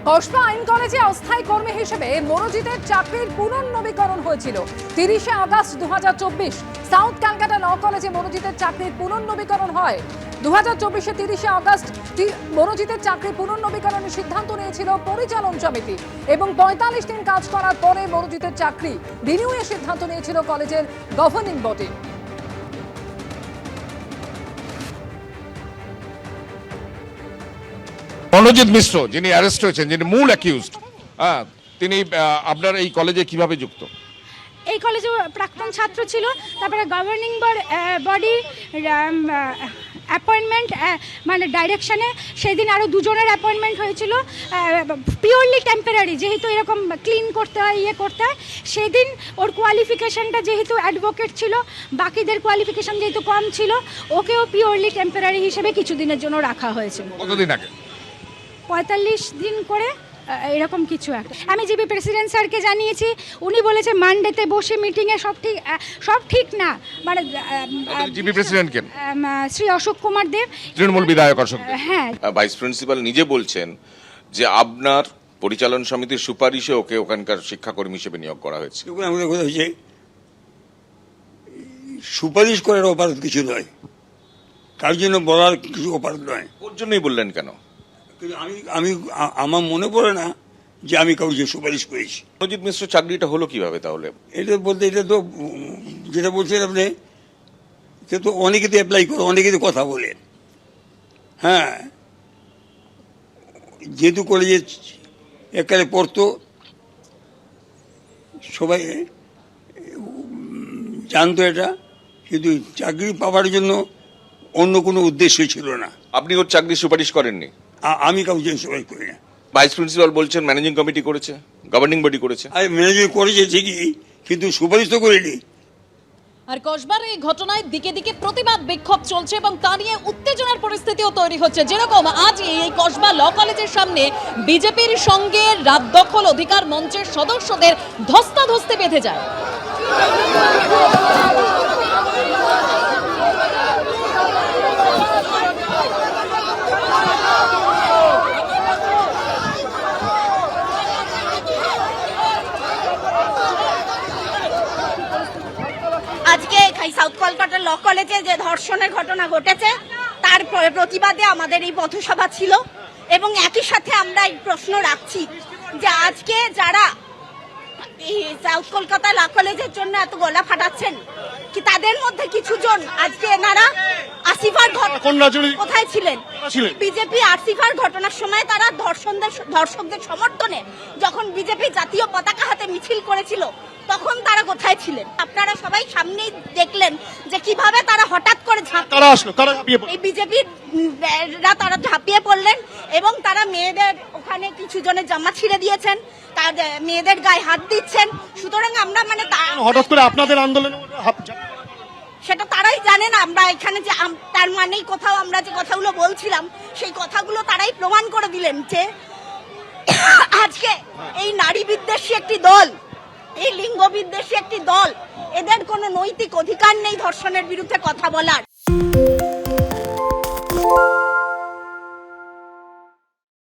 কসবা আইন কলেজে অস্থায়ী কর্মী হিসেবে মনোজিতের চাকরির পুনর্নবীকরণ হয়েছিল 30শে আগস্ট 2024। সাউথ ক্যালকাটা ল কলেজে মনোজিতের চাকরির পুনর্নবীকরণ হয় 2024 30শে আগস্ট। মনোজিতের চাকরির পুনর্নবীকরণের সিদ্ধান্ত নিয়েছিল পরিচালন সমিতি এবং 45 দিন কাজ করার পরে মনোজিতের চাকরি রিনিউয়ের সিদ্ধান্ত নিয়েছিল কলেজের গভর্নিং বডি। মনোজিৎ মিশ্র যিনি অ্যারেস্ট হয়েছেন, যিনি মূল অ্যাকিউজড, তিনি আপনার এই কলেজে কিভাবে যুক্ত? এই কলেজে প্রাক্তন ছাত্র ছিল, তারপরে গভর্নিং বডি অ্যাপয়েন্টমেন্ট মানে ডাইরেকশনে সেদিন আরও দুজনের অ্যাপয়েন্টমেন্ট হয়েছিল, পিওরলি টেম্পোরারি, যেহেতু এরকম ক্লিন করতে হয়, ইয়ে করতে হয়। সেদিন ওর কোয়ালিফিকেশানটা যেহেতু অ্যাডভোকেট ছিল, বাকিদের কোয়ালিফিকেশান যেহেতু কম ছিল, ওকেও পিওরলি টেম্পোরারি হিসেবে কিছুদিনের জন্য রাখা হয়েছিল। কতদিন আগে? 45 দিন করে এরকম কিছু একটা। আমি জিবি প্রেসিডেন্ট স্যারকে জানিয়েছি, উনি বলেছে মানডেতে বসে মিটিংয়ে সব ঠিক না। মানে জিবি প্রেসিডেন্ট কেন? শ্রী অশোক কুমার দেব, তৃণমূল বিধায়ক অশোক। হ্যাঁ, ভাইস প্রিন্সিপাল নিজে বলছেন যে আপনার পরিচালন সমিতির সুপারিশে ওকে ওখানকার শিক্ষাকর্মী হিসেবে নিয়োগ করা হয়েছে। আমাদের কথা হচ্ছে সুপারিশ করার অপরাধ কিছু নয়, কার জন্য বলার কিছু অপরাধ নয়। ওর জন্যই বললেন কেন? আমি আমার মনে পড়ে না যে আমি কাউকে সুপারিশ করেছি। মনোজিৎ মিশ্র চাকরিটা হলো কিভাবে তাহলে? এটা বলতে, এটা তো যেটা বলছেন আপনি, সে তো অনেকে তো অ্যাপ্লাই করে, অনেকে তো কথা বলেন। হ্যাঁ, যেহেতু কলেজে এককালে পড়তো, সবাই জানতো এটা, কিন্তু চাকরি পাওয়ার জন্য অন্য কোনো উদ্দেশ্য ছিল না। আপনি ওর চাকরি সুপারিশ করেননি? আমি কাউকে সুপারিশ করি না। ভাইস প্রিন্সিপাল বলছেন ম্যানেজিং কমিটি করেছে, গভর্নিং বডি করেছে। আমি ম্যানেজিং করেছি ঠিকই, কিন্তু সুপারিশ তো করিনি। আর কসবার এই ঘটনায় দিকে দিকে প্রতিবাদ বিক্ষোভ চলছে এবং তা নিয়ে উত্তেজনার পরিস্থিতিও তৈরি হচ্ছে। যেরকম আজ এই কসবা ল কলেজের সামনে বিজেপির সঙ্গে রাত দখল অধিকার মঞ্চের সদস্যদের ধস্তাধস্তি বেঁধে যায়। আজকে সাউথ কলকাতা ল কলেজে যে ধর্ষণের ঘটনা ঘটেছে তার প্রতিবাদে আমাদের এই পথসভা ছিল এবং একই সাথে আমরা এই প্রশ্ন রাখছি যে আজকে যারা এই সাউথ কলকাতা ল কলেজের জন্য এত গলা ফাটাচ্ছেন, কি তাদের মধ্যে কিছু জন আজকে এনারা আসিফার কোথায় ছিলেন? বিজেপি আসিফার ঘটনার সময় তারা ধর্ষকদের সমর্থনে যখন বিজেপি জাতীয় পতাকা হাতে মিছিল করেছিল, তখন তারা কোথায় ছিলেন? আপনারা সবাই সামনেই দেখলেন যে কিভাবে তারা হঠাৎ করে এই বিজেপির তারা ঝাঁপিয়ে পড়লেন এবং তারা মেয়েদের ওখানে কিছু জনের জামা ছিঁড়ে দিয়েছেন, তার মেয়েদের গায়ে হাত দিচ্ছেন। সুতরাং আমরা মানে হঠাৎ করে আপনাদের আন্দোলনে সেটা তারাই জানেন। আমরা এখানে যে তার মানেই কোথাও আমরা যে কথাগুলো বলছিলাম সেই কথাগুলো তারাই প্রমাণ করে দিলেন যে আজকে এই নারী বিদ্বেষী একটি দল, এই লিঙ্গ বিদ্বেষী একটি দল, এদের কোনো নৈতিক অধিকার নেই ধর্ষণের বিরুদ্ধে কথা বলার।